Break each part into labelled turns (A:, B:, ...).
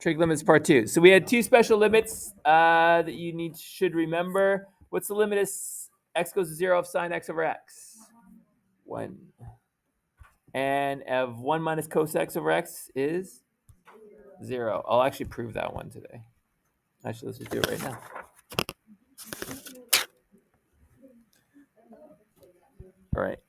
A: Trig limits part 2. So we had 2 special limits that you should remember. What's the limit as x goes to 0 of sine x over x? 1. And of 1 minus cos x over x is 0. I'll actually prove that one today. Actually, let's just do it right now. All right.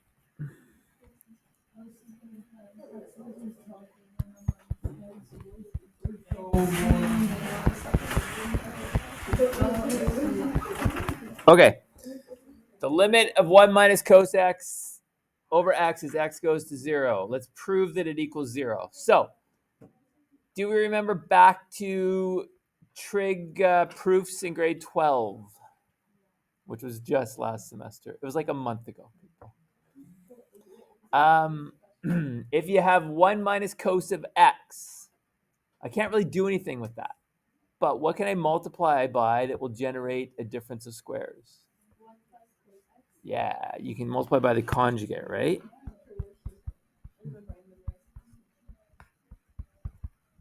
A: Okay. The limit of 1 minus cos x over x is x goes to 0. Let's prove that it equals 0. So, do we remember back to trig proofs in grade 12, which was just last semester? It was like a month ago, people. If you have 1 minus cos of x, I can't really do anything with that. But what can I multiply by that will generate a difference of squares? Yeah, you can multiply by the conjugate, right?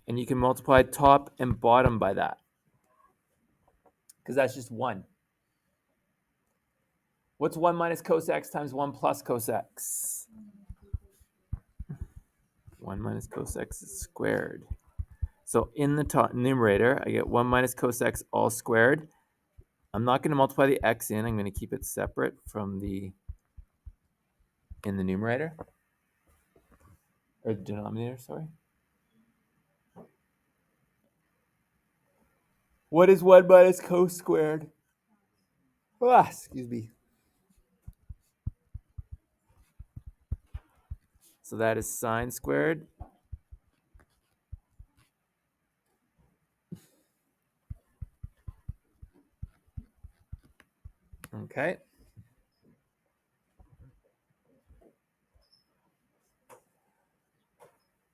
A: And you can multiply top and bottom by that, because that's just 1. What's 1 minus cos x times 1 plus cos x? 1 minus cos x is squared. So in the top numerator, I get 1 minus cos x all squared. I'm not going to multiply the x in. I'm going to keep it separate from in the numerator. Or the denominator, sorry. What is 1 minus cos squared? Excuse me. So that is sine squared. Okay.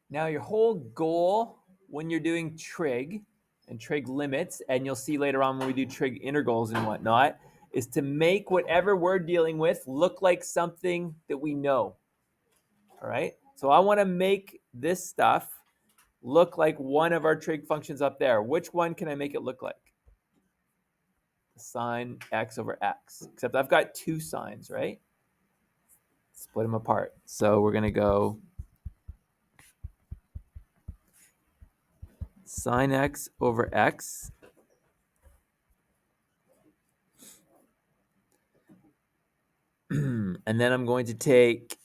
A: Now your whole goal when you're doing trig and trig limits, and you'll see later on when we do trig integrals and whatnot, is to make whatever we're dealing with look like something that we know. All right? So I want to make this stuff look like one of our trig functions up there. Which one can I make it look like? Sine x over x. Except I've got 2 sines, right? Split them apart. So we're going to go sine x over x. And then I'm going to take,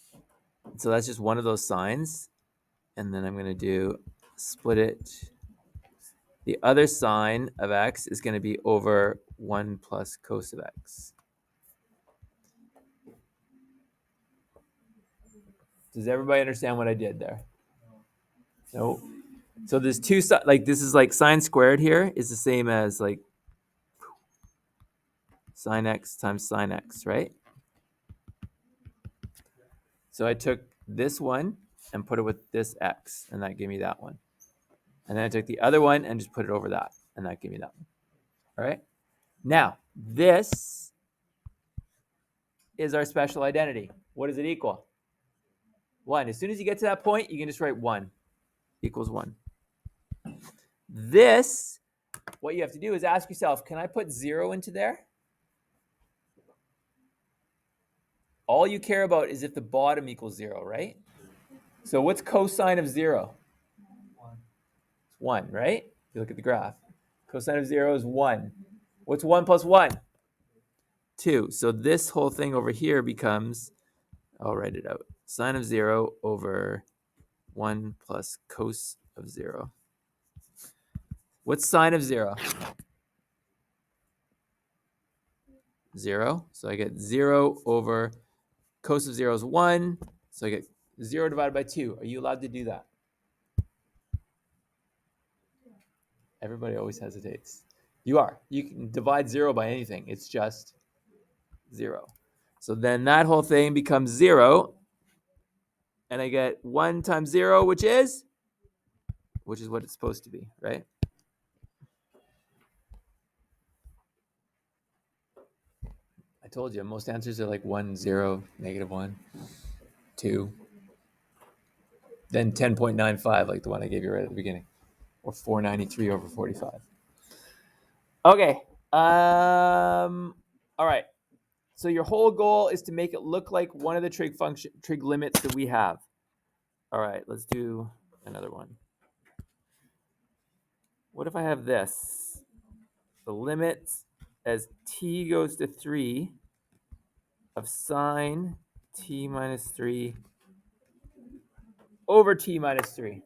A: so that's just one of those sines. And then I'm going to do split it. The other sine of x is going to be over 1 plus cos of x. Does everybody understand what I did there? No. So there's 2, like this is like sine squared here is the same as like sine x times sine x, right? So I took this one and put it with this x, and that gave me that one. And then I took the other one and just put it over that, and that gave me that one. All right? Now, this is our special identity. What does it equal? 1. As soon as you get to that point, you can just write 1 equals 1. This, what you have to do is ask yourself, can I put 0 into there? All you care about is if the bottom equals 0, right? So what's cosine of 0? 1. It's 1, right? If you look at the graph. Cosine of 0 is 1. What's 1 plus 1? 2. So this whole thing over here becomes, I'll write it out, sine of 0 over 1 plus cos of 0. What's sine of 0? 0. So I get 0 over cos of 0 is 1. So I get 0 divided by 2. Are you allowed to do that? Everybody always hesitates. You are. You can divide 0 by anything. It's just 0. So then that whole thing becomes 0. And I get 1 times 0, which is what it's supposed to be, right? I told you, most answers are like 1, 0, negative 1, 2. Then 10.95, like the one I gave you right at the beginning. or 493 over 45. Okay. All right. So your whole goal is to make it look like one of the trig limits that we have. All right, let's do another one. What if I have this? The limit as t goes to 3 of sine t minus 3 over t minus 3.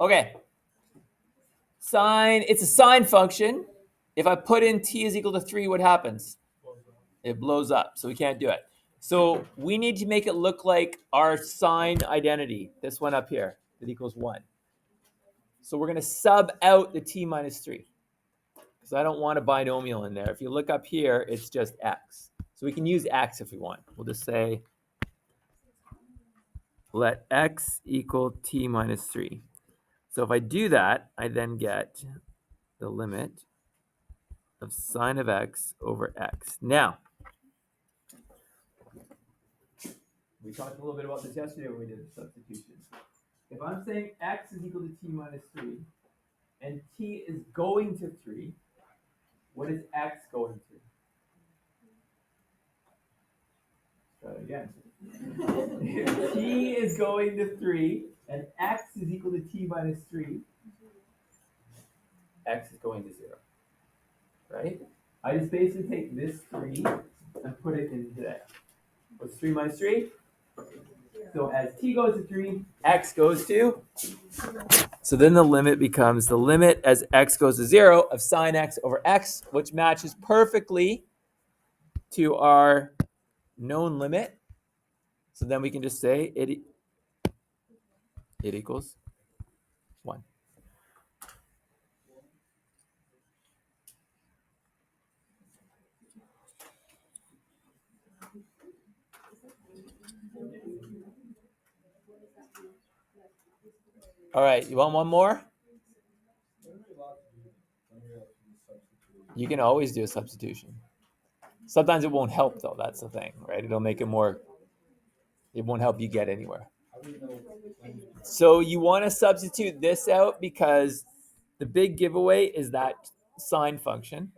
A: Okay. Sine, it's a sine function. If I put in t is equal to 3, what happens? It blows up, so we can't do it. So we need to make it look like our sine identity, this one up here, that equals 1. So we're going to sub out the t minus 3, because I don't want a binomial in there. If you look up here, it's just x. So we can use x if we want. We'll just say, let x equal t minus 3. So if I do that, I then get the limit of sine of x over x. Now, we talked a little bit about this yesterday when we did the substitution. If I'm saying x is equal to t minus 3, and t is going to 3, what is x going to? Try it again. If t is going to 3, and x is equal to t minus 3, x is going to 0. Right? I just basically take this 3 and put it into there. What's 3 minus 3? So as t goes to 3, x goes to. So then the limit becomes the limit as x goes to 0 of sine x over x, which matches perfectly to our known limit. So then we can just say it equals 1. All right, you want one more? You can always do a substitution. Sometimes it won't help though, that's the thing, right? It'll make it more, it won't help you get anywhere. So you want to substitute this out because the big giveaway is that sine function.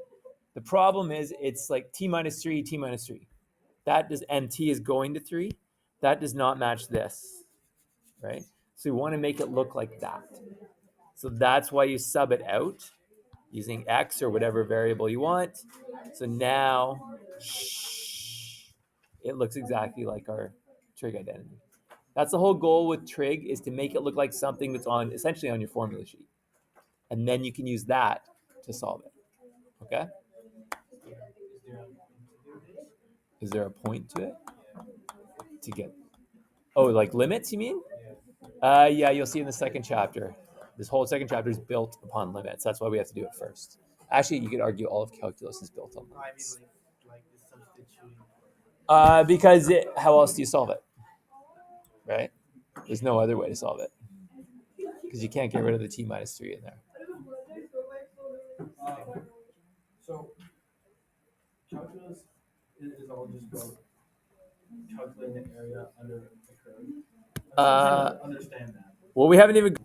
A: The problem is it's like t minus 3, t minus 3. That does, and t is going to 3. That does not match this, right? So you want to make it look like that. So that's why you sub it out using x or whatever variable you want. So now it looks exactly like our trig identity. That's the whole goal with trig, is to make it look like something that's on essentially on your formula sheet. And then you can use that to solve it. Okay? Is there a point to it? To get, oh, like limits, you mean? Yeah, you'll see in the second chapter. This whole second chapter is built upon limits. That's why we have to do it first. Actually, you could argue all of calculus is built on limits. Because how else do you solve it? Right? There's no other way to solve it. Because you can't get rid of the t minus 3 in there.
B: So, calculus is all just about calculating the area under the curve. I'm trying to understand that.
A: Well, we haven't even.